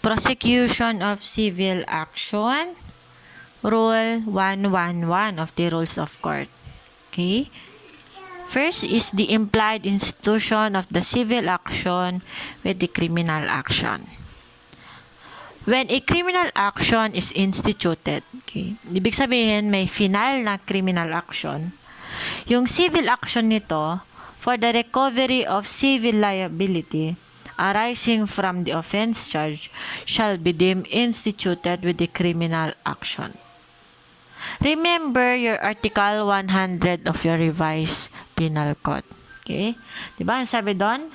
Prosecution of civil action. Rule 111 of the Rules of Court. Okay? First is the implied institution of the civil action with the criminal action. When a criminal action is instituted, okay, ibig sabihin may final na criminal action, yung civil action nito for the recovery of civil liability arising from the offense charge shall be deemed instituted with the criminal action. Remember your Article 100 of your revised penal code. Okay? Diba? Ang sabi doon,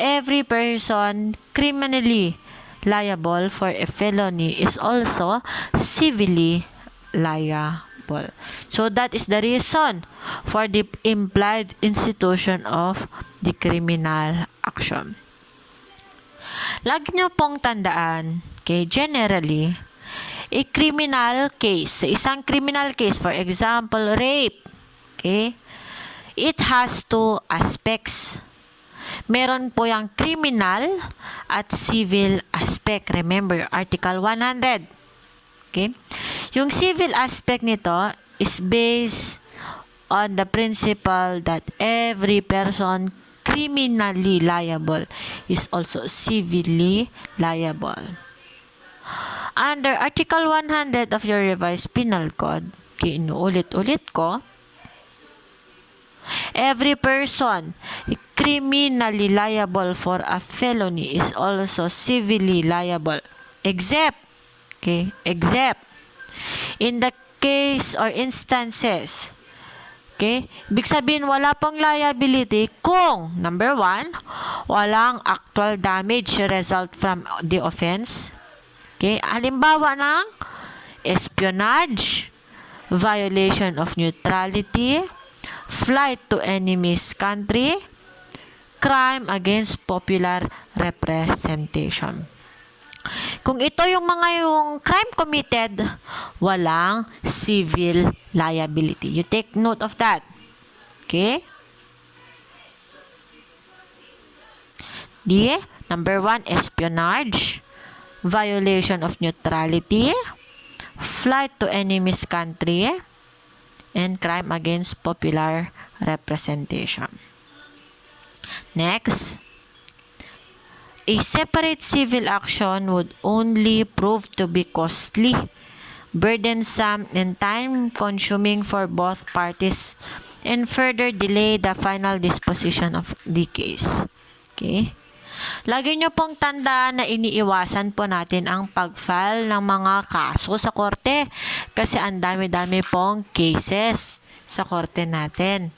every person criminally liable for a felony is also civilly liable. So that is the reason for the implied institution of the criminal action. Lagi nyo pong tandaan, okay, generally, a criminal case, isang criminal case, for example, rape, okay, it has two aspects. Meron po yung criminal at civil aspect. Remember, Article 100. Okay? Yung civil aspect nito is based on the principle that every person criminally liable is also civilly liable. Under Article 100 of your revised penal code, inuulit-ulit ko, every person criminally liable for a felony is also civilly liable, except in the case or instances, okay, ibig sabihin wala pong liability kung, number 1, walang actual damage result from the offense. Okay, halimbawa ng espionage, violation of neutrality, flight to enemy's country, crime against popular representation. Kung ito yung crime committed, walang civil liability. You take note of that. Okay? Number 1, espionage, violation of neutrality, flight to enemy's country, and crime against popular representation. Next, a separate civil action would only prove to be costly, burdensome, and time-consuming for both parties and further delay the final disposition of the case. Okay? Lagi nyo pong tandaan na iniiwasan po natin ang pag-file ng mga kaso sa korte kasi ang dami-dami pong cases sa korte natin.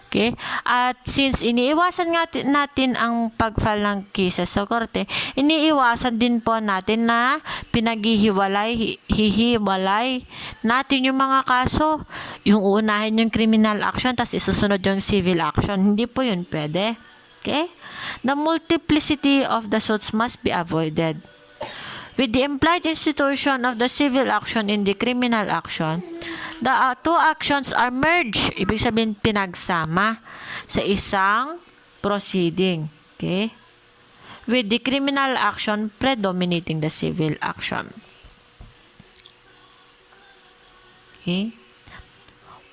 Okay? At since iniiwasan natin ang pag-file ng cases sa korte, iniiwasan din po natin na hihiwalay natin yung mga kaso. Yung uunahin yung criminal action, tas isusunod yung civil action. Hindi po yun pwede. Okay? The multiplicity of the suits must be avoided. With the implied institution of the civil action in the criminal action, the two actions are merged. Ibig sabihin, pinagsama sa isang proceeding. Okay? With the criminal action predominating the civil action. Okay?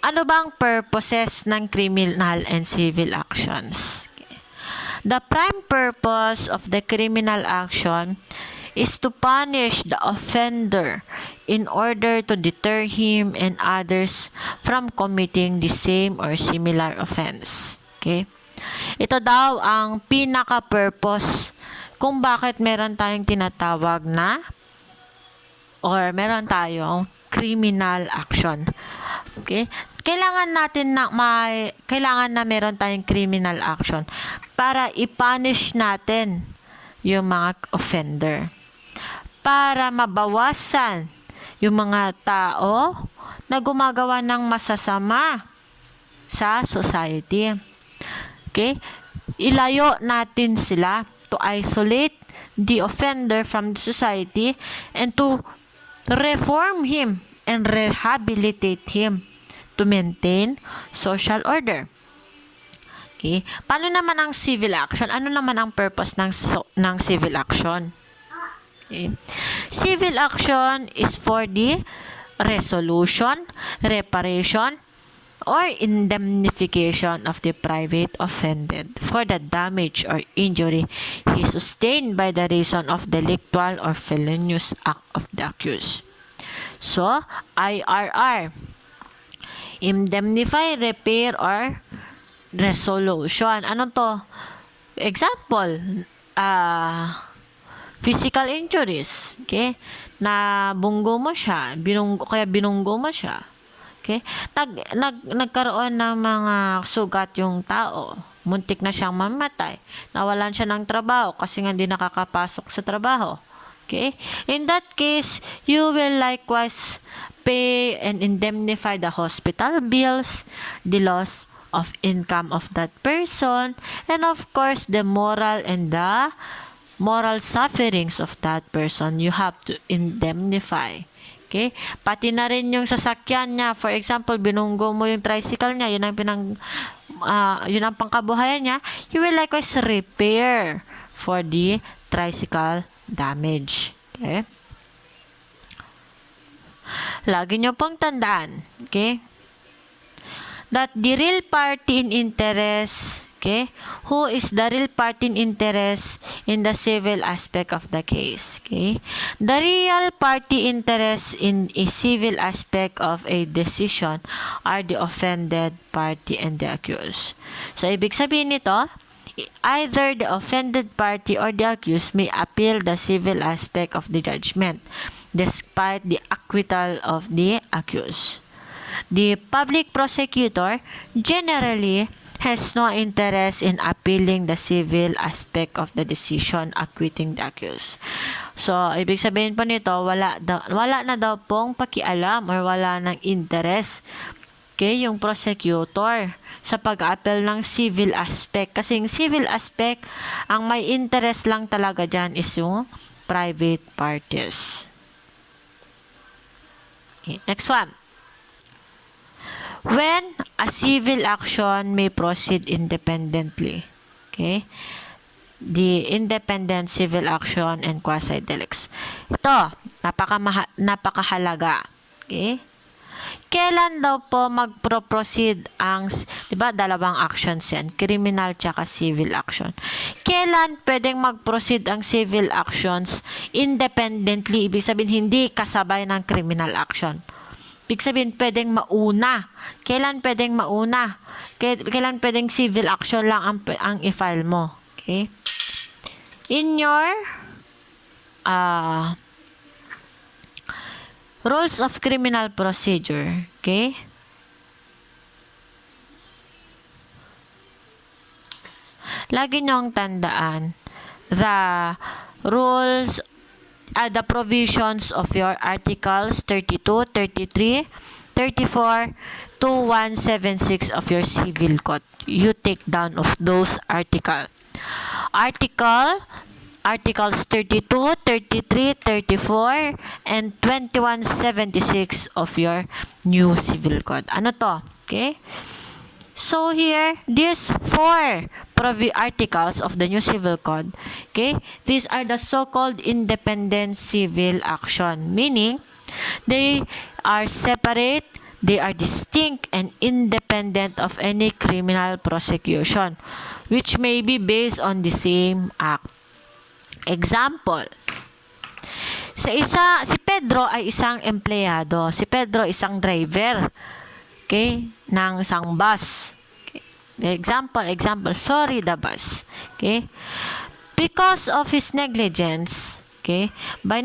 Ano bang purposes ng criminal and civil actions? The prime purpose of the criminal action is to punish the offender in order to deter him and others from committing the same or similar offense. Okay? Ito daw ang pinaka-purpose kung bakit meron tayong tinatawag na or meron tayong criminal action. Okay? Kailangan na meron tayong criminal action para i-punish natin yung mga offender. Para mabawasan yung mga tao na gumagawa ng masasama sa society. Okay? Ilayo natin sila to isolate the offender from the society and to reform him and rehabilitate him to maintain social order. Okay? Paano naman ang civil action? Ano naman ang purpose ng civil action? Okay. Civil action is for the resolution, reparation, or indemnification of the private offended for the damage or injury he sustained by the reason of delictual or felonious act of the accused. So, IRR, indemnify, repair, or resolution. Ano to? Example, physical injuries. Okay? Na bunggo mo siya, binunggo mo siya. Okay? Nagkaroon ng mga sugat yung tao. Muntik na siyang mamatay. Nawalan siya ng trabaho kasi nga hindi nakakapasok sa trabaho. Okay? In that case, you will likewise pay and indemnify the hospital bills, the loss of income of that person, and of course, the moral and the moral sufferings of that person. You have to indemnify. Okay? Pati na rin yung sasakyan niya. For example, binunggo mo yung tricycle niya, yun ang pangkabuhayan niya. You will likewise repair for the tricycle damage. Okay? Lagi nyo pong tandaan, okay, that the real party in interest, okay, who is the real party in interest in the civil aspect of the case, okay? The real party interest in a civil aspect of a decision are the offended party and the accused. So, ibig sabihin nito, either the offended party or the accused may appeal the civil aspect of the judgment despite the acquittal of the accused. The public prosecutor generally has no interest in appealing the civil aspect of the decision acquitting the accused. So, ibig sabihin po nito, wala na daw pong pakialam or wala ng interest, okay, yung prosecutor sa pag-appel ng civil aspect. Kasi yung civil aspect, ang may interest lang talaga dyan is yung private parties. Okay, next one. When a civil action may proceed independently. Okay? The independent civil action and quasi-delicts. Ito, napakahalaga. Okay? Kailan daw po magpro-proceed ang, di ba, dalawang actions yan, criminal tsaka civil action. Kailan pwedeng mag-proceed ang civil actions independently, ibig sabihin hindi kasabay ng criminal action. Ibig sabihin pwedeng mauna. Kailan pwedeng mauna? Kailan pwedeng civil action lang ang i-file mo. Okay? In your rules of criminal procedure, okay? Lagi niyong tandaan the rules, the provisions of your articles 32, 33, 34 to 176 of your civil code. You take down of those articles. Articles 32, 33, 34, and 2176 of your new civil code. Ano to? Okay? So here, these four articles of the new civil code, okay, these are the so-called independent civil action, meaning they are separate, they are distinct and independent of any criminal prosecution, which may be based on the same act. Example, si Pedro ay isang empleyado. Si Pedro isang driver, okay, ng isang bus. Okay. Example, Florida bus. Okay. Because of his negligence, okay, by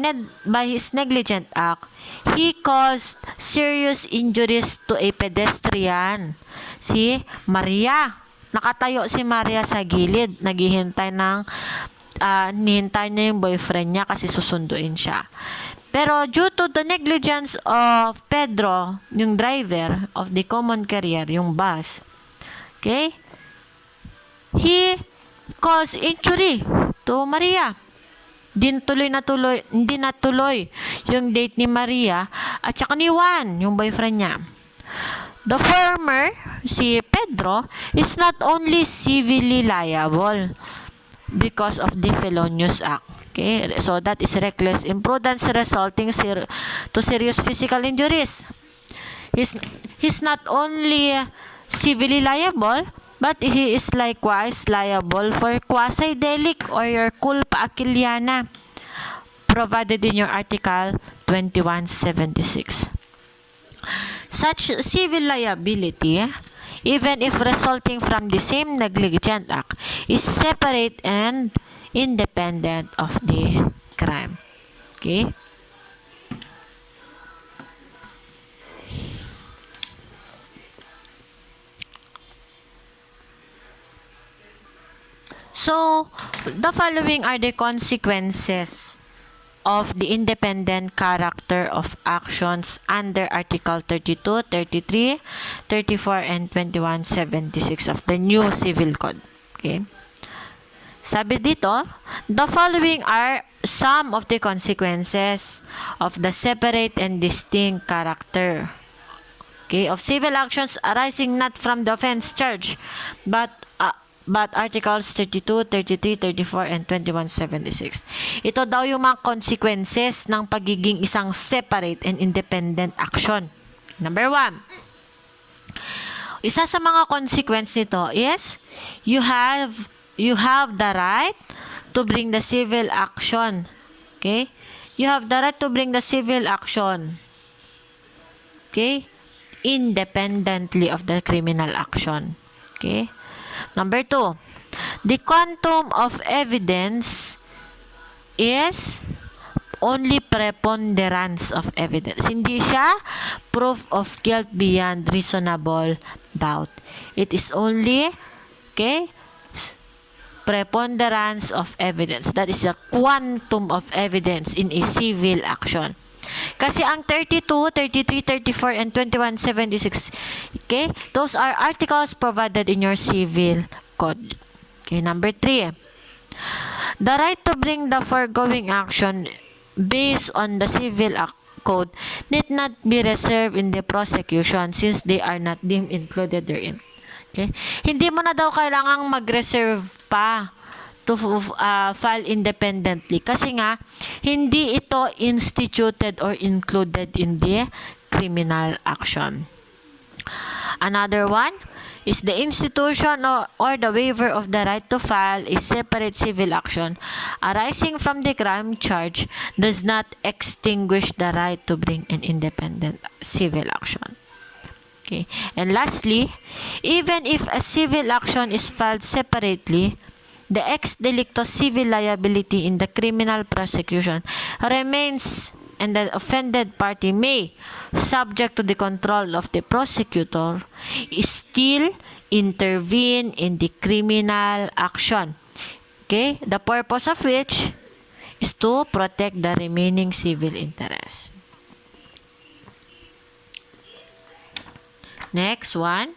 his negligent act, he caused serious injuries to a pedestrian. Si Maria. Nakatayo si Maria sa gilid, naghihintay nihintay niya yung boyfriend niya kasi susunduin siya. Pero due to the negligence of Pedro, yung driver of the common carrier, yung bus, okay, he caused injury to Maria. Hindi natuloy yung date ni Maria at saka ni Juan, yung boyfriend niya. The former, si Pedro, is not only civilly liable because of the felonious act. Okay, so that is reckless imprudence resulting to serious physical injuries. He's not only civilly liable, but he is likewise liable for quasi-delict or your culpa aquiliana provided in your Article 2176. Such civil liability, even if resulting from the same negligent act, is separate and independent of the crime. Okay? So, the following are the consequences of the independent character of actions under Article 32, 33, 34, and 2176 of the new Civil Code. Okay? Sabi dito, the following are some of the consequences of the separate and distinct character, okay, of civil actions arising not from the offense charge, but Articles 32, 33, 34, and 2176. Ito daw yung mga consequences ng pagiging isang separate and independent action. Number 1. Isa sa mga consequence nito is you have the right to bring the civil action. Okay? You have the right to bring the civil action. Okay? Independently of the criminal action. Okay? Number 2, the quantum of evidence is only preponderance of evidence. Hindi siya proof of guilt beyond reasonable doubt. It is only, okay, preponderance of evidence. That is a quantum of evidence in a civil action. Kasi ang 32, 33, 34, and 2176, okay, those are articles provided in your civil code. Okay, number 3. The right to bring the foregoing action based on the civil code need not be reserved in the prosecution since they are not deemed included therein. Okay? Hindi mo na daw kailangang mag-reserve pa to file independently kasi nga hindi ito instituted or included in the criminal action. Another one is the institution or the waiver of the right to file a separate civil action arising from the crime charge does not extinguish the right to bring an independent civil action. Okay. And lastly, even if a civil action is filed separately, the ex delicto civil liability in the criminal prosecution remains, and the offended party may, subject to the control of the prosecutor, still intervene in the criminal action. Okay? The purpose of which is to protect the remaining civil interest. Next one.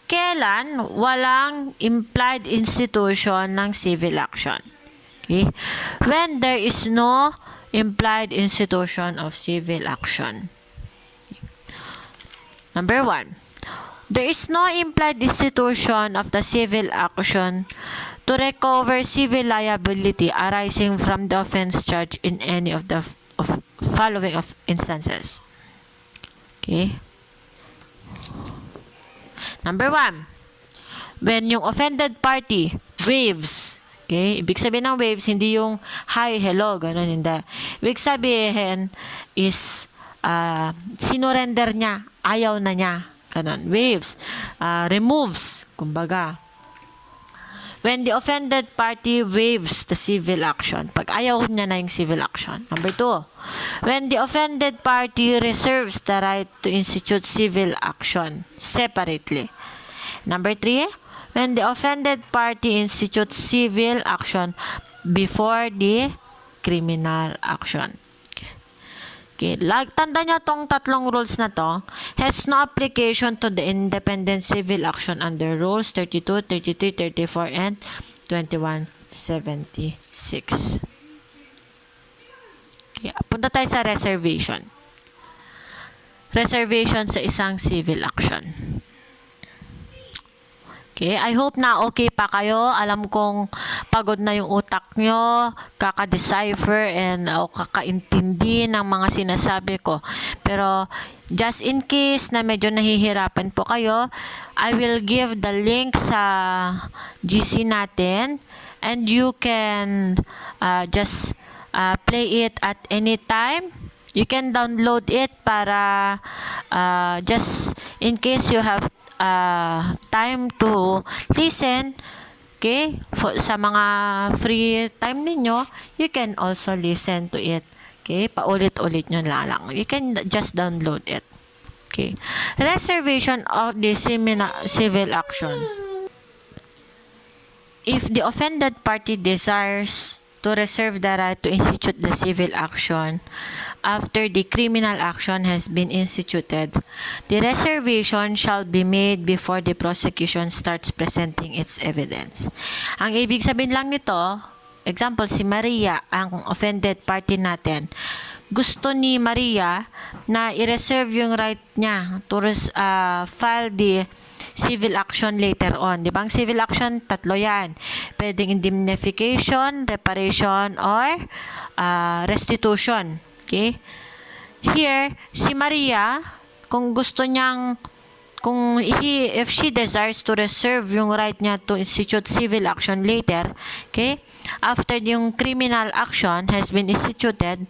Kailan walang implied institution ng civil action? Okay? When there is no implied institution of civil action. Number 1. There is no implied institution of the civil action to recover civil liability arising from the offense charge in any of the following of instances. Okay? Number 1, when yung offended party waives, okay, ibig sabihin ng waives, hindi yung hi, hello, ganun, hindi. Ibig sabihin is, sinurrender niya, ayaw na niya, ganun, waives, removes, kumbaga. When the offended party waives the civil action, pag ayaw niya na yung civil action. Number 2, when the offended party reserves the right to institute civil action separately. Number 3, when the offended party institutes civil action before the criminal action. Okay. Tanda nyo tong tatlong rules na to has no application to the independent civil action under rules 32, 33, 34, and 2176. Okay. Punta tayo sa reservation. Reservation sa isang civil action. Okay, I hope na okay pa kayo. Alam kong pagod na yung utak nyo, kaka-decipher and kakaintindi ng mga sinasabi ko. Pero just in case na medyo nahihirapan po kayo, I will give the link sa GC natin and you can just play it at any time. You can download it para just in case you have time to listen. Okay? Sa mga free time ninyo, you can also listen to it. Okay? Paulit-ulit nyo lang. You can just download it. Okay? Reservation of the civil action. If the offended party desires to reserve the right to institute the civil action after the criminal action has been instituted, the reservation shall be made before the prosecution starts presenting its evidence. Ang ibig sabihin lang nito, example, si Maria, ang offended party natin. Gusto ni Maria na i-reserve yung right niya to file the civil action later on. Di ba? Ang civil action, tatlo yan. Pwedeng indemnification, reparation, or restitution. Okay? Here, si Maria, kung gusto niyang, if she desires to reserve yung right niya to institute civil action later, okay? After yung criminal action has been instituted,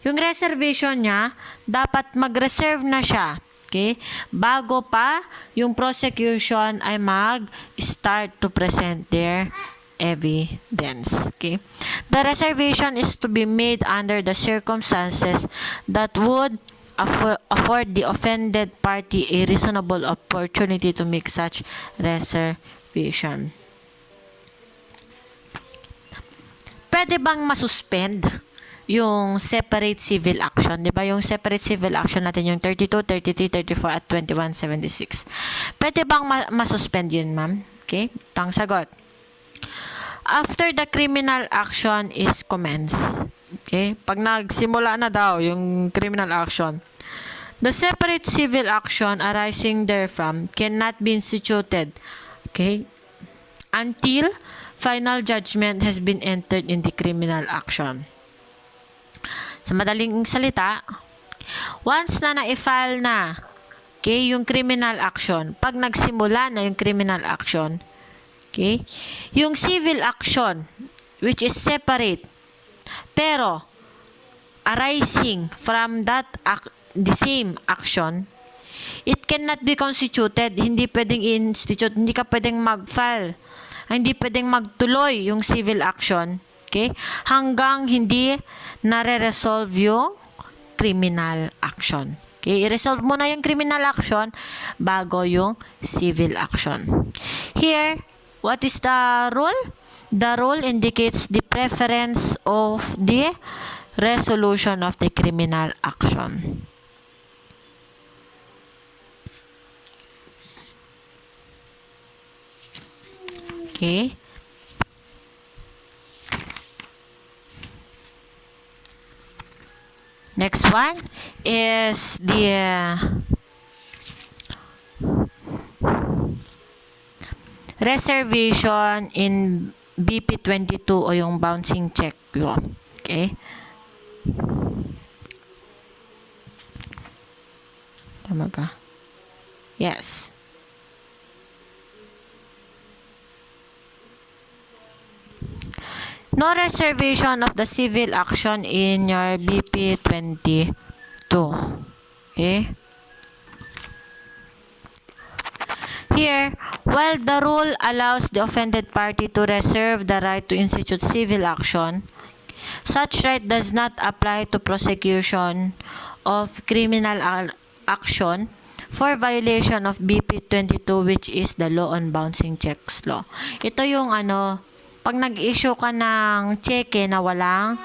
yung reservation niya, dapat mag-reserve na siya. Okay? Bago pa yung prosecution ay mag-start to present their evidence. Okay? The reservation is to be made under the circumstances that would afford the offended party a reasonable opportunity to make such reservation. Pwede bang masuspend yung separate civil action? Di ba yung separate civil action natin yung 32, 33, 34 at 21, 76. Pwede bang masuspend yun, ma'am? Okay? Tang sagot. After the criminal action is commenced. Okay? Pag nagsimula na daw yung criminal action, the separate civil action arising therefrom cannot be instituted, okay, until final judgment has been entered in the criminal action. Sa madaling salita, once na na-file na, okay, yung criminal action, pag nagsimula na yung criminal action, okay, yung civil action, which is separate, pero arising from that the same action, it cannot be constituted. Hindi pwedeng institute, hindi ka pwedeng mag-file, hindi pwedeng magtuloy yung civil action, okay, hanggang hindi nare-resolve yung criminal action. Okay, i-resolve mo na yung criminal action bago yung civil action. Here, what is the rule? The rule indicates the preference of the resolution of the criminal action. Okay. Next one is the reservation in BP 22 o yung bouncing check law. Okay? Tama ba? Yes. No reservation of the civil action in your BP 22. Okay? Here, while the rule allows the offended party to reserve the right to institute civil action, such right does not apply to prosecution of criminal action for violation of BP 22, which is the law on bouncing checks law. Ito yung pag nag-issue ka ng cheque na walang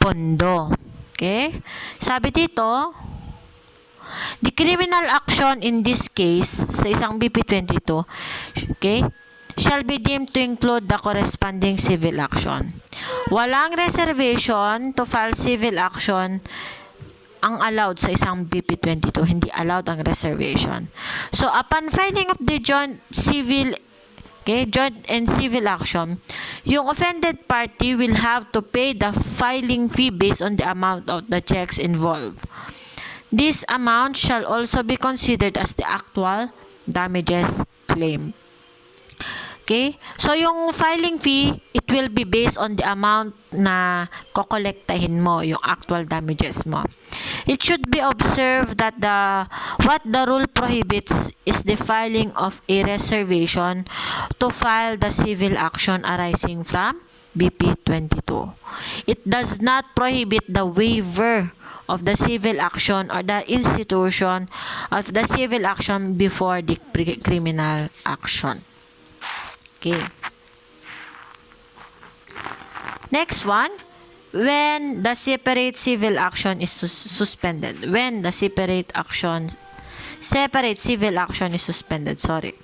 pondo. Okay? Sabi dito, the criminal action in this case, sa isang BP 22, okay, shall be deemed to include the corresponding civil action. Walang reservation to file civil action ang allowed sa isang BP 22. Hindi allowed ang reservation. So, upon filing of the joint civil okay, joint and civil action, yung offended party will have to pay the filing fee based on the amount of the checks involved. This amount shall also be considered as the actual damages claim. Okay? So, yung filing fee, it will be based on the amount na kokolektahin mo, yung actual damages mo. It should be observed that what the rule prohibits is the filing of a reservation to file the civil action arising from BP 22. It does not prohibit the waiver of the civil action or the institution of the civil action before the criminal action. Okay. Next one, when the separate civil action is suspended. When the separate civil action is suspended. Sorry.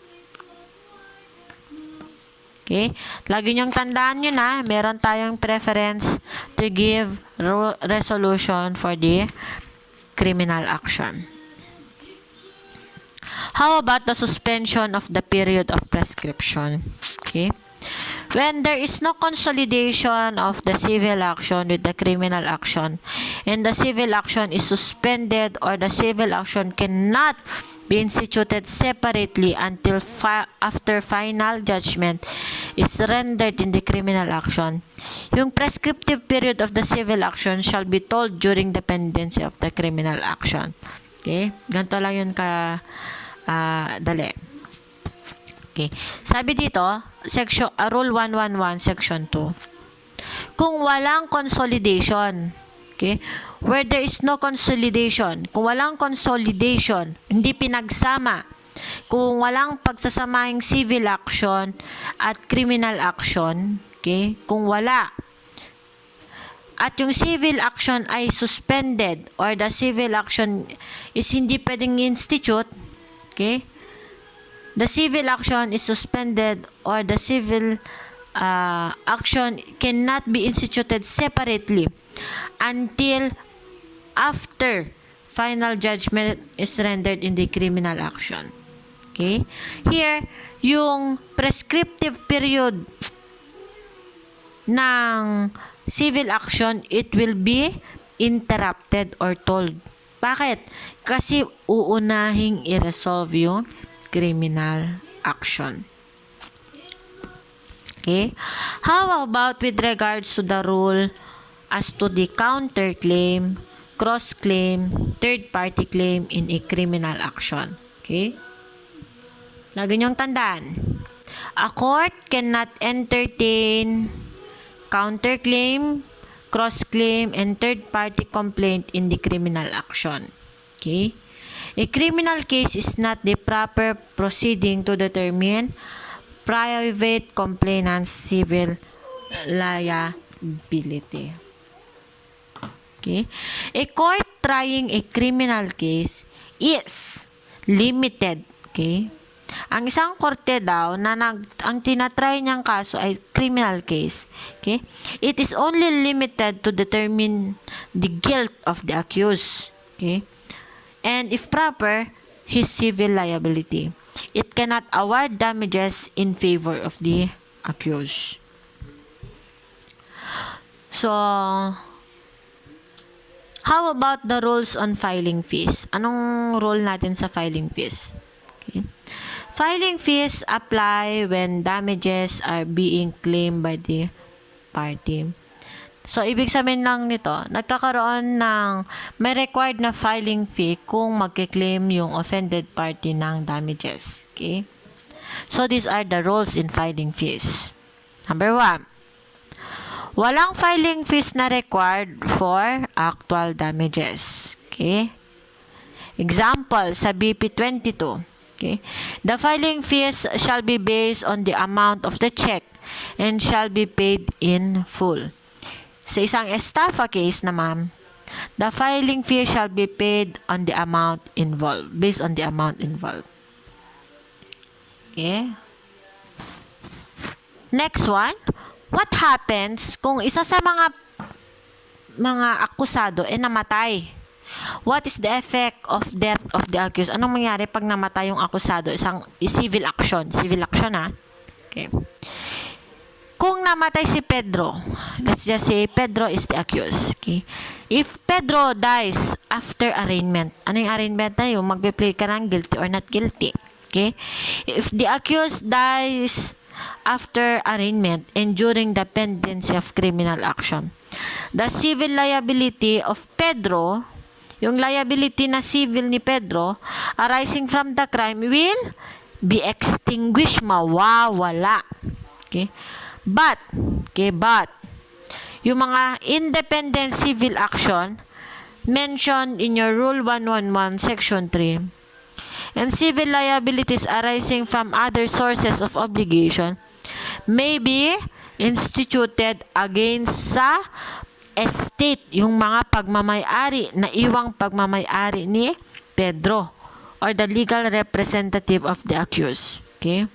Okay? Lagi niyong tandaan yun na, meron tayong preference to give resolution for the criminal action. How about the suspension of the period of prescription? Okay. When there is no consolidation of the civil action with the criminal action and the civil action is suspended or the civil action cannot be instituted separately until after final judgment is rendered in the criminal action, yung prescriptive period of the civil action shall be told during the pendency of the criminal action. Okay? Ganito lang yun dali. Okay. Sabi dito, Rule 111, Section 2. Kung walang consolidation, okay, where there is no consolidation, kung walang consolidation, hindi pinagsama, kung walang pagsasamahing civil action at criminal action, okay, kung wala, at yung civil action ay suspended or the civil action is hindi pwedeng institute, okay? The civil action is suspended or the civil action cannot be instituted separately until after final judgment is rendered in the criminal action. Okay? Here, yung prescriptive period ng civil action, it will be interrupted or told. Bakit? Kasi uunahing i-resolve yung criminal action. Okay? How about with regards to the rule as to the counterclaim, cross-claim, third-party claim in a criminal action? Okay? Lagi niyong tandaan. A court cannot entertain counterclaim, cross-claim, and third-party complaint in the criminal action. Okay? A criminal case is not the proper proceeding to determine private complainant's civil liability. Okay? A court trying a criminal case is limited. Okay? Ang isang korte daw na ang tinatry niyang kaso ay criminal case. Okay? It is only limited to determine the guilt of the accused. Okay? And if proper, his civil liability. It cannot award damages in favor of the accused. So, how about the rules on filing fees? Anong rule natin sa filing fees? Okay. Filing fees apply when damages are being claimed by the party. So, ibig sabihin lang nito, nagkakaroon ng may required na filing fee kung magkiklaim yung offended party ng damages. Okay? So, these are the rules in filing fees. Number 1, walang filing fees na required for actual damages. Okay? Example, sa BP 22. Okay? The filing fees shall be based on the amount of the check and shall be paid in full. Sa isang estafa case naman, the filing fee shall be paid on the amount involved, based on the amount involved. Okay? Next one, what happens kung isa sa mga akusado ay namatay? What is the effect of death of the accused? Anong mangyari pag namatay yung akusado? Isang civil action. Civil action, ha? Okay. Kung namatay si Pedro, let's just say Pedro is the accused. Okay. If Pedro dies after arraignment, ano yung arraignment na yung magpe-plead ka ng guilty or not guilty? Okay. If the accused dies after arraignment and during the pendency of criminal action, the civil liability of Pedro, yung liability na civil ni Pedro arising from the crime will be extinguished, mawawala. Okay? But yung mga independent civil action mentioned in your Rule 111 Section 3 and civil liabilities arising from other sources of obligation may be instituted against sa estate, yung mga pagmamay-ari na iwang pagmamay-ari ni Pedro or the legal representative of the accused. Okay?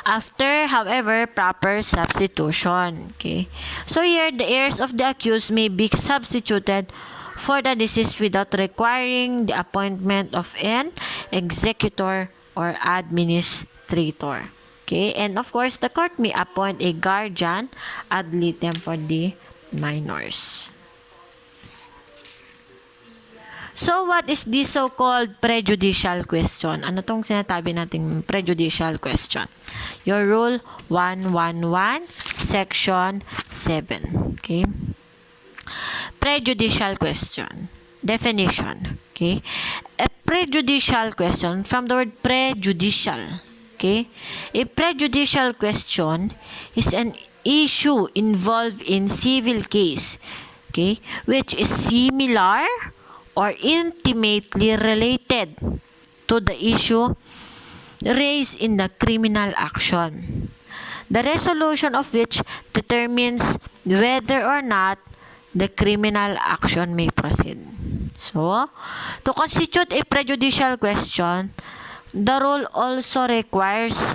After, however, proper substitution. Okay? So here, the heirs of the accused may be substituted for the deceased without requiring the appointment of an executor or administrator. Okay? And of course, the court may appoint a guardian ad litem for the minors. So, what is the so-called prejudicial question? Ano tong sinatabi nating prejudicial question? Your Rule 111, Section 7. Okay? Prejudicial question. Definition. Okay? A prejudicial question, from the word prejudicial. Okay? A prejudicial question is an issue involved in civil case, okay, which is similar or intimately related to the issue raised in the criminal action, the resolution of which determines whether or not the criminal action may proceed. So, to constitute a prejudicial question, the rule also requires,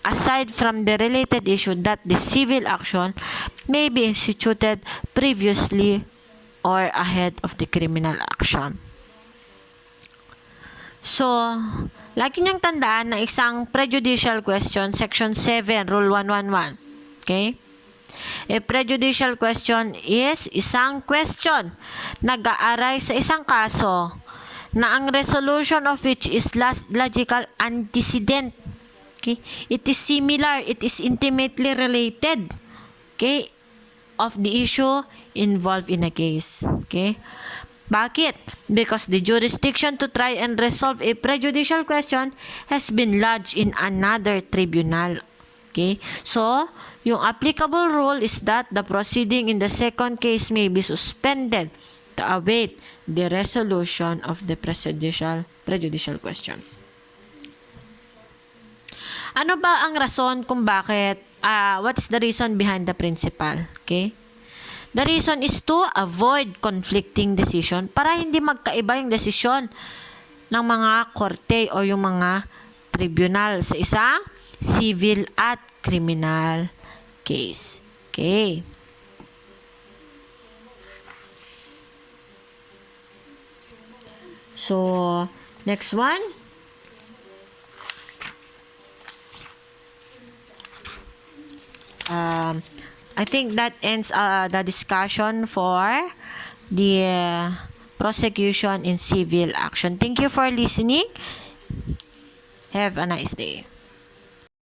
aside from the related issue, that the civil action may be instituted previously or ahead of the criminal action. So, lagi niyong tandaan na isang prejudicial question, Section 7, Rule 111. Okay? A prejudicial question is isang question nag-aaray sa isang kaso na ang resolution of which is logical antecedent. Okay? It is similar, it is intimately related, okay, of the issue involved in a case. Okay? Bakit? Because the jurisdiction to try and resolve a prejudicial question has been lodged in another tribunal. Okay? So, yung applicable rule is that the proceeding in the second case may be suspended to await the resolution of the prejudicial question. Ano ba ang rason kung bakit, what's the reason behind the principle? Okay? The reason is to avoid conflicting decision para hindi magkaiba yung desisyon ng mga korte o yung mga tribunal sa isang civil at criminal case. Okay. So, next one. I think that ends the discussion for the prosecution in civil action. Thank you for listening. Have a nice day.